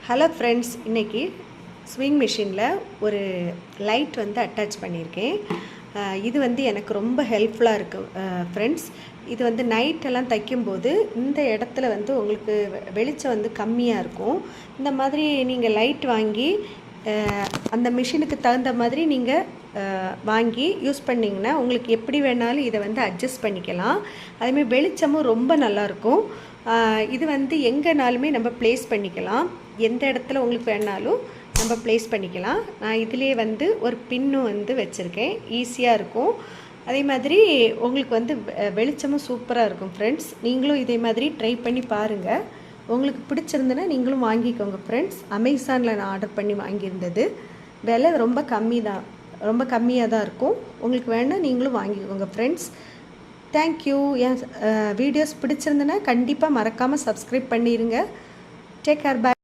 Hello friends, இன்றைக்கி swing மிஷினில் ஒரு லைட் வந்து அட்டாச் பண்ணியிருக்கேன். இது வந்து எனக்கு ரொம்ப ஹெல்ப்ஃபுல்லாக இருக்குது ஃப்ரெண்ட்ஸ். இது வந்து நைட்டெல்லாம் தைக்கும்போது இந்த இடத்துல வந்து உங்களுக்கு வெளிச்சம் வந்து கம்மியாக இருக்கும். இந்த மாதிரி நீங்கள் லைட் வாங்கி அந்த மிஷினுக்கு தகுந்த மாதிரி நீங்கள் வாங்கி யூஸ் பண்ணிங்கன்னா உங்களுக்கு எப்படி வேணாலும் இதை வந்து அட்ஜஸ்ட் பண்ணிக்கலாம். அதேமாதிரி வெளிச்சமும் ரொம்ப நல்லாயிருக்கும். இது வந்து எங்கேனாலுமே நம்ம ப்ளேஸ் பண்ணிக்கலாம். எந்த இடத்துல உங்களுக்கு வேணாலும் நம்ம ப்ளேஸ் பண்ணிக்கலாம். நான் இதிலே வந்து ஒரு பின்னும் வந்து வச்சுருக்கேன், ஈஸியாக இருக்கும். அதே மாதிரி உங்களுக்கு வந்து வெளிச்சமும் சூப்பராக இருக்கும் ஃப்ரெண்ட்ஸ். நீங்களும் இதே மாதிரி ட்ரை பண்ணி பாருங்கள். உங்களுக்கு பிடிச்சிருந்துன்னா நீங்களும் வாங்கிக்கோங்க ஃப்ரெண்ட்ஸ். அமேசானில் நான் ஆர்டர் பண்ணி வாங்கியிருந்தது. விலை ரொம்ப கம்மியாக தான் இருக்கும். உங்களுக்கு வேணால் நீங்களும் வாங்கிக்கோங்க ஃப்ரெண்ட்ஸ். தேங்க்யூ. என் வீடியோஸ் பிடிச்சிருந்துன்னா கண்டிப்பாக மறக்காமல் சப்ஸ்கிரைப் பண்ணிடுங்க. டேக் கேர், பாய்.